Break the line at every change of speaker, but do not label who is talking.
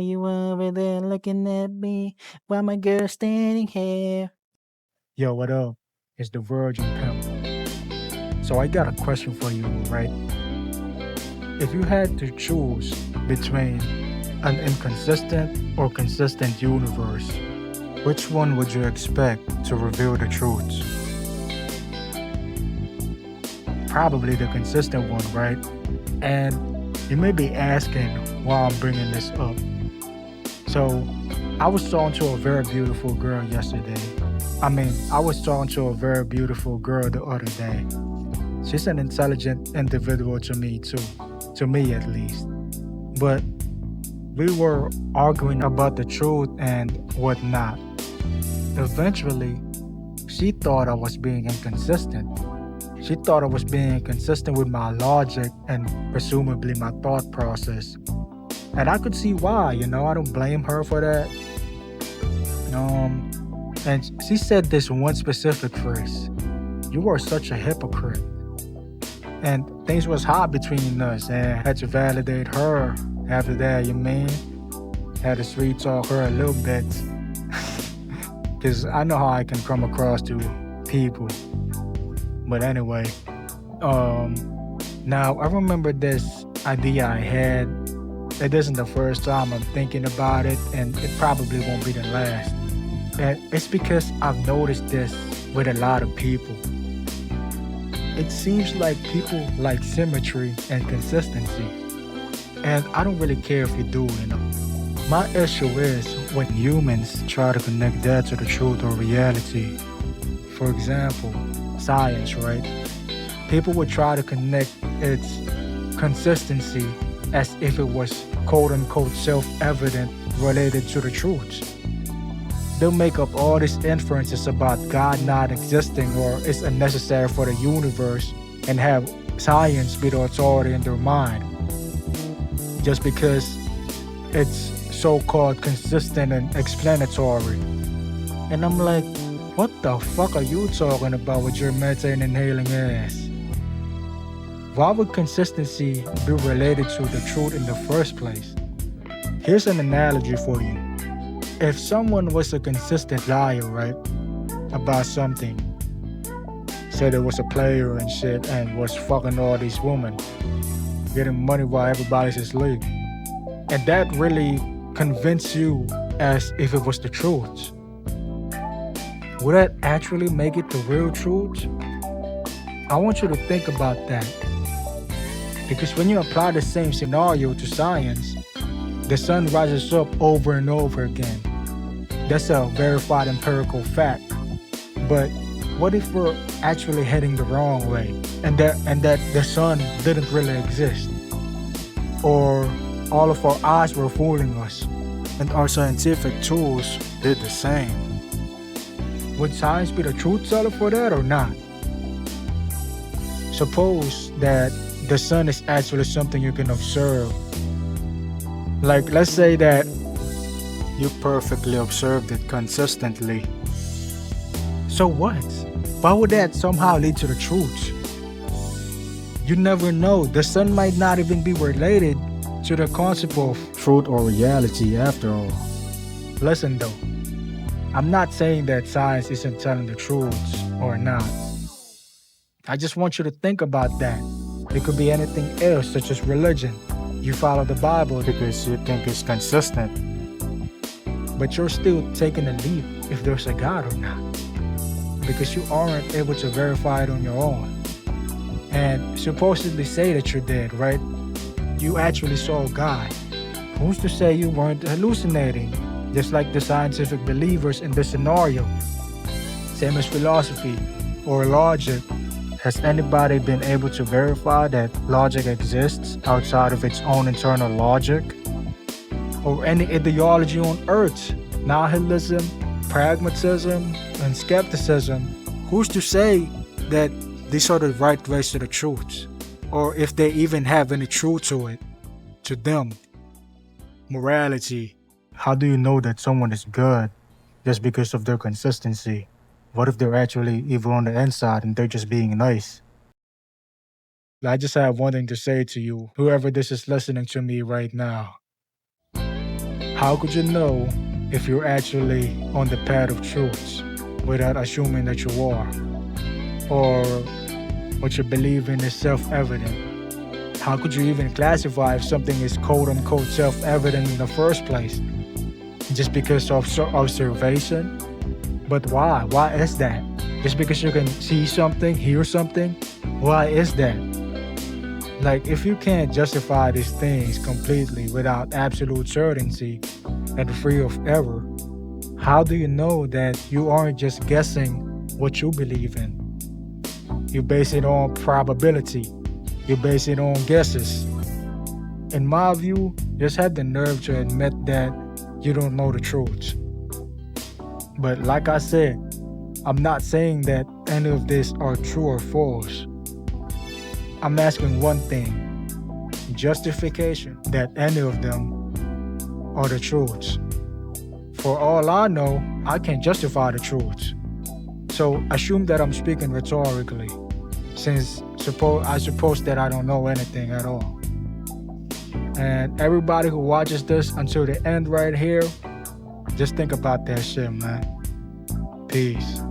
You over there looking at me while my girl standing here.
Yo, what up? It's the Virgin Pimp. So I got a question for you, right? If you had to choose between an inconsistent or consistent universe, which one would you expect to reveal the truth? Probably the consistent one, right? And you may be asking why I'm bringing this up. So I was talking to a very beautiful girl yesterday. I was talking to a very beautiful girl the other day. She's an intelligent individual to me, too. To me, at least. But we were arguing about the truth and whatnot. Eventually, she thought I was being inconsistent. She thought I was being inconsistent with my logic and presumably my thought process. And I could see why, I don't blame her for that. And she said this one specific phrase: "You are such a hypocrite." And things was hot between us, and I had to validate her after that, you mean? Had to sweet talk her a little bit. Because I know how I can come across to people. But anyway, now I remember this idea I had. It isn't the first time I'm thinking about it, and it probably won't be the last. And it's because I've noticed this with a lot of people. It seems like people like symmetry and consistency. And I don't really care if you do. My issue is when humans try to connect that to the truth or reality. For example, science, right? People would try to connect its consistency as if it was quote unquote self-evident related to the truth. They'll make up all these inferences about God not existing or it's unnecessary for the universe and have science be the authority in their mind just because it's so-called consistent and explanatory. And I'm like, what the fuck are you talking about with your methane inhaling ass? Why would consistency be related to the truth in the first place? Here's an analogy for you. If someone was a consistent liar, right, about something, said it was a player and shit and was fucking all these women, getting money while everybody's asleep, and that really convinced you as if it was the truth, would that actually make it the real truth? I want you to think about that. Because when you apply the same scenario to science, the sun rises up over and over again. That's a verified empirical fact. But what if we're actually heading the wrong way and that the sun didn't really exist? Or all of our eyes were fooling us and our scientific tools did the same? Would science be the truth teller for that or not? Suppose that the sun is actually something you can observe. Like, let's say that you perfectly observed it consistently. So what? Why would that somehow lead to the truth? You never know. The sun might not even be related to the concept of truth or reality after all. Listen though, I'm not saying that science isn't telling the truth or not. I just want you to think about that. It could be anything else, such as religion. You follow the Bible because you think it's consistent. But you're still taking a leap if there's a God or not. Because you aren't able to verify it on your own. And supposedly say that you did, right? You actually saw God. Who's to say you weren't hallucinating? Just like the scientific believers in this scenario. Same as philosophy or logic. Has anybody been able to verify that logic exists outside of its own internal logic? Or any ideology on earth, nihilism, pragmatism, and skepticism, who's to say that these are the right ways to the truth? Or if they even have any truth to it, to them. Morality. How do you know that someone is good just because of their consistency? What if they're actually evil on the inside and they're just being nice? I just have one thing to say to you, whoever this is listening to me right now. How could you know if you're actually on the path of truths without assuming that you are? Or what you believe in is self evident? How could you even classify if something is quote unquote self evident in the first place? Just because of observation? But why? Why is that? Just because you can see something, hear something? Why is that? Like, if you can't justify these things completely without absolute certainty and free of error, how do you know that you aren't just guessing what you believe in? You base it on probability. You base it on guesses. In my view, just have the nerve to admit that you don't know the truth. But like I said, I'm not saying that any of this are true or false. I'm asking one thing: justification that any of them are the truths. For all I know, I can't justify the truths. So assume that I'm speaking rhetorically, since I suppose that I don't know anything at all. And everybody who watches this until the end right here, just think about that shit, man. Peace.